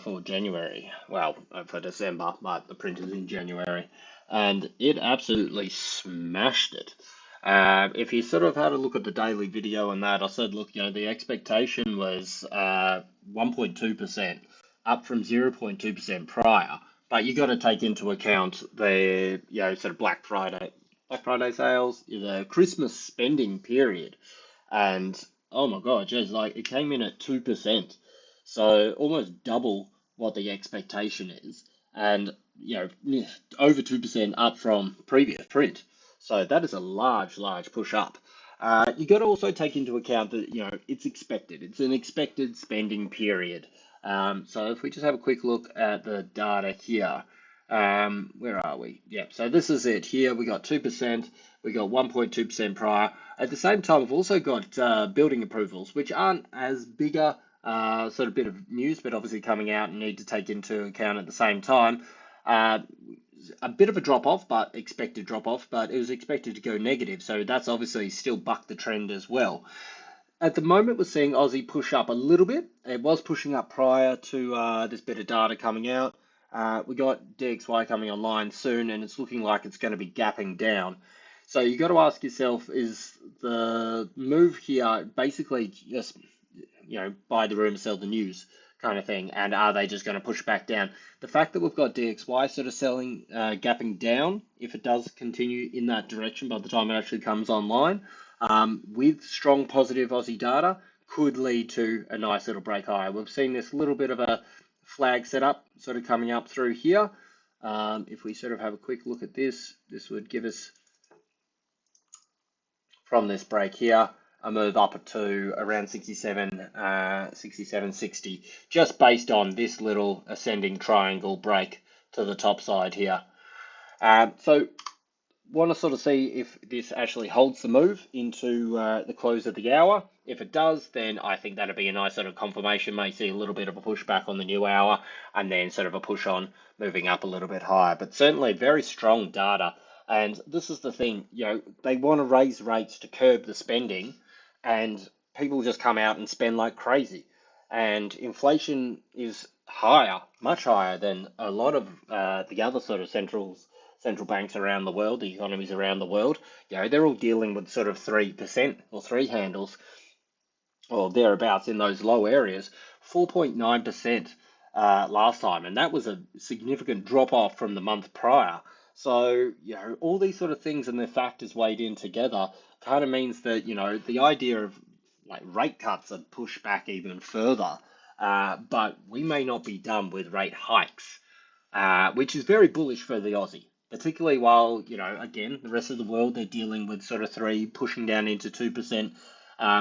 for January. Well, for December, but the print is in January, and it absolutely smashed it. If you sort of had a look at the daily video and that, I said, look, the expectation was 1.2%, up from 0.2% prior. But you got to take into account the, sort of Black Friday sales, the Christmas spending period. And oh my God, geez, like it came in at 2%. So almost double what the expectation is. And, over 2% up from previous print. So that is a large, large push up. You got to also take into account that, it's expected. It's an expected spending period. So if we just have a quick look at the data here, where are we? Yeah, so this is it here. We got 2%, we got 1.2% prior. At the same time, we've also got building approvals, which aren't as bigger sort of bit of news, but obviously coming out and need to take into account at the same time. A bit of a drop off, but expected drop off, but it was expected to go negative. So that's obviously still bucked the trend as well. At the moment, we're seeing Aussie push up a little bit. It was pushing up prior to this bit of data coming out. We got DXY coming online soon, and it's looking like it's going to be gapping down. So you got to ask yourself, is the move here basically just, buy the rumor, sell the news kind of thing? And are they just going to push back down? The fact that we've got DXY sort of selling, gapping down, if it does continue in that direction by the time it actually comes online, with strong positive Aussie data, could lead to a nice little break higher. We've seen this little bit of a flag setup sort of coming up through here. If we sort of have a quick look at this, this would give us, from this break here, a move up to around 67.60, just based on this little ascending triangle break to the top side here. So want to sort of see if this actually holds the move into the close of the hour. If it does, then I think that'd be a nice sort of confirmation. May see a little bit of a pushback on the new hour and then sort of a push on moving up a little bit higher. But certainly very strong data. And this is the thing, they want to raise rates to curb the spending, and people just come out and spend like crazy. And inflation is higher, much higher than a lot of the other sort of central banks around the world, the economies around the world. They're all dealing with sort of 3% or three handles or thereabouts in those low areas, 4.9% last time. And that was a significant drop off from the month prior. So, all these sort of things and the factors weighed in together kind of means that, the idea of like rate cuts are pushed back even further. But we may not be done with rate hikes, which is very bullish for the Aussie. Particularly while, again, the rest of the world, they're dealing with sort of 3, pushing down into 2%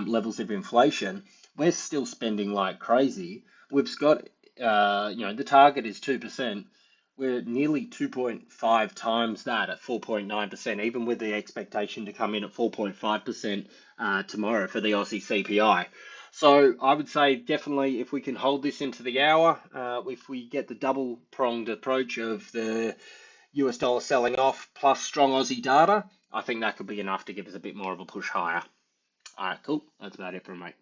levels of inflation. We're still spending like crazy. We've got, the target is 2%. We're nearly 2.5 times that at 4.9%, even with the expectation to come in at 4.5% tomorrow for the Aussie CPI. So I would say definitely if we can hold this into the hour, if we get the double-pronged approach of the US dollar selling off plus strong Aussie data, I think that could be enough to give us a bit more of a push higher. All right, cool. That's about it from me.